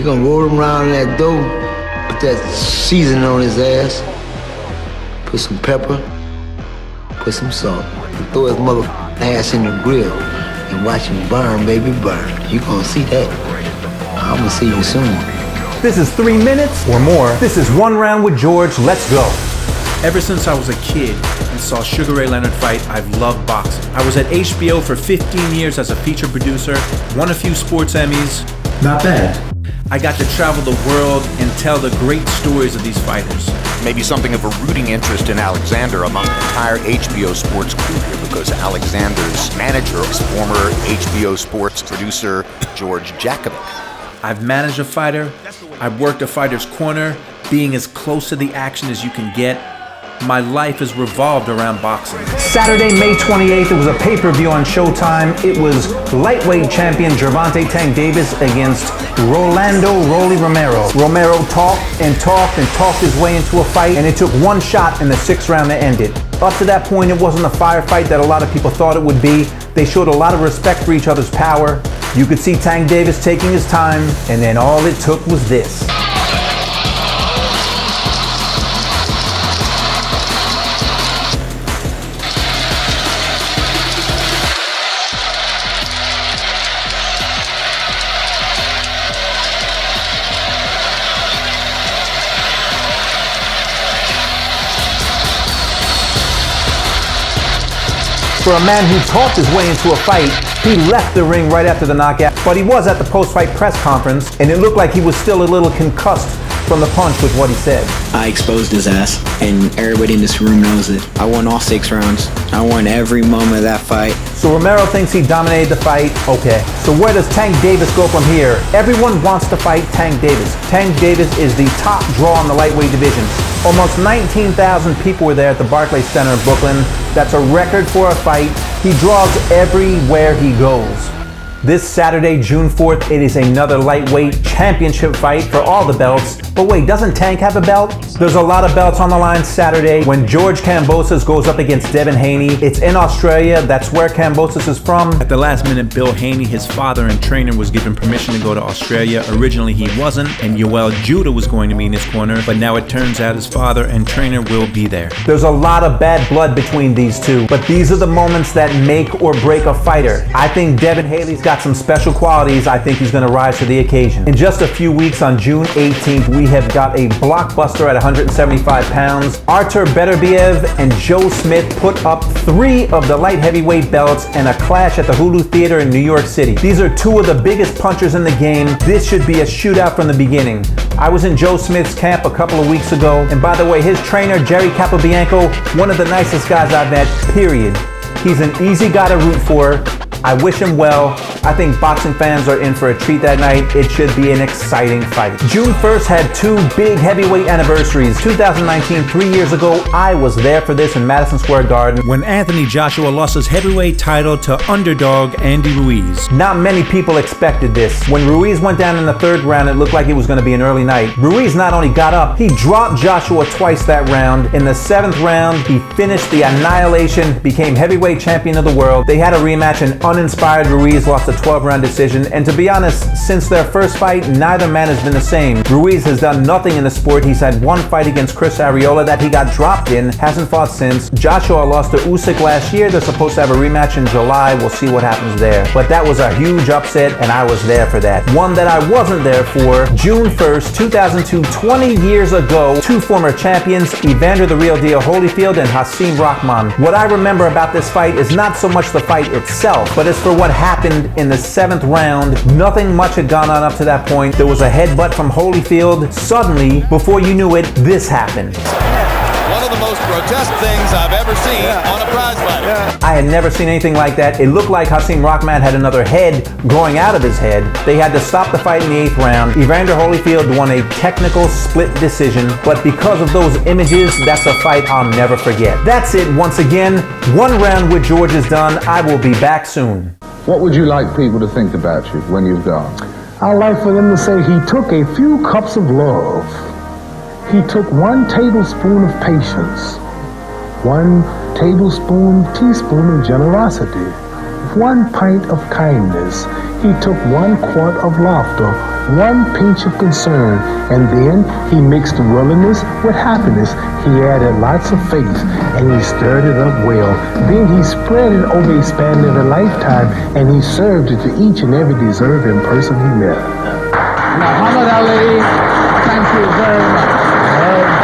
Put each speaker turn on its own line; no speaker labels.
You're gonna roll him around in that dough, put that seasoning on his ass, put some pepper, put some salt, and throw his mother ass in the grill and watch him burn, baby, burn. You're gonna see that. I'm gonna see you soon.
This is 3 minutes or more. This is One Round with George. Let's go.
Ever since I was a kid and saw Sugar Ray Leonard fight, I've loved boxing. I was at HBO for 15 years as a feature producer, won a few sports Emmys.
Not bad.
I got to travel the world and tell the great stories of these fighters.
Maybe something of a rooting interest in Alexander among the entire HBO Sports crew here, because Alexander's manager is former HBO Sports producer George Jakovic.
I've managed a fighter, I've worked a fighter's corner, being as close to the action as you can get. My life is revolved around boxing.
Saturday, May 28th, it was a pay-per-view on Showtime. It was lightweight champion Gervonta Tank Davis against Rolando Rolly Romero. Romero talked his way into a fight, and it took one shot in the 6th round to end it. Up to that point, it wasn't a firefight that a lot of people thought it would be. They showed a lot of respect for each other's power. You could see Tank Davis taking his time, and then all it took was this. For a man who talked his way into a fight, he left the ring right after the knockout, but he was at the post-fight press conference, and it looked like he was still a little concussed from the punch with what he said.
I exposed his ass, and everybody in this room knows it. I won all 6 rounds. I won every moment of that fight.
So Romero thinks he dominated the fight. Okay, so where does Tank Davis go from here? Everyone wants to fight Tank Davis. Tank Davis is the top draw in the lightweight division. Almost 19,000 people were there at the Barclays Center in Brooklyn. That's a record for a fight. He draws everywhere he goes. This Saturday, June 4th, it is another lightweight championship fight for all the belts. But wait, doesn't Tank have a belt? There's a lot of belts on the line Saturday when George Kambosos goes up against Devin Haney. It's in Australia. That's where Kambosos is from.
At the last minute, Bill Haney, his father and trainer, was given permission to go to Australia. Originally he wasn't, and Yoel Judah was going to be in his corner, but now it turns out his father and trainer will be there.
There's a lot of bad blood between these two, but these are the moments that make or break a fighter. I think Devin Haney's got some special qualities. I think he's going to rise to the occasion. In just a few weeks, on June 18th, we have got a blockbuster at 175 pounds. Artur Beterbiev and Joe Smith put up 3 of the light heavyweight belts in a clash at the Hulu Theater in New York City. These are 2 of the biggest punchers in the game. This should be a shootout from the beginning. I was in Joe Smith's camp a couple of weeks ago, and by the way, his trainer, Jerry Capobianco, one of the nicest guys I've met, period. He's an easy guy to root for. I wish him well. I think boxing fans are in for a treat that night. It should be an exciting fight. June 1st had 2 big heavyweight anniversaries. 2019, 3 years ago, I was there for this in Madison Square Garden,
when Anthony Joshua lost his heavyweight title to underdog Andy Ruiz.
Not many people expected this. When Ruiz went down in the 3rd round, it looked like it was going to be an early night. Ruiz not only got up, he dropped Joshua twice that round. In the 7th round, he finished the annihilation, became heavyweight champion of the world. They had a rematch, and uninspired Ruiz lost a 12-round decision, and to be honest, since their first fight, neither man has been the same. Ruiz has done nothing in the sport. He's had 1 fight against Chris Arreola that he got dropped in, hasn't fought since. Joshua lost to Usyk last year. They're supposed to have a rematch in July. We'll see what happens there. But that was a huge upset, and I was there for that. One that I wasn't there for, June 1st, 2002, 20 years ago, 2 former champions, Evander the Real Deal Holyfield and Hasim Rahman. What I remember about this fight is not so much the fight itself, but as for what happened in the 7th round. Nothing much had gone on up to that point. There was a headbutt from Holyfield. Suddenly, before you knew it, this happened.
One of the most grotesque things I've ever seen on a prize fight.
I had never seen anything like that. It looked like Hasim Rahman had another head growing out of his head. They had to stop the fight in the 8th round. Evander Holyfield won a technical split decision, but because of those images, that's a fight I'll never forget. That's it once again. One round with George is done. I will be back soon.
What would you like people to think about you when you've gone?
I'd like for them to say he took a few cups of love. He took 1 tablespoon of patience, 1 teaspoon of generosity, 1 pint of kindness. He took 1 quart of laughter, one pinch of concern, and then he mixed willingness with happiness. He added lots of faith, and he stirred it up well. Then he spread it over a span of a lifetime, and he served it to each and every deserving person he met.
Muhammad Ali, thank you very much.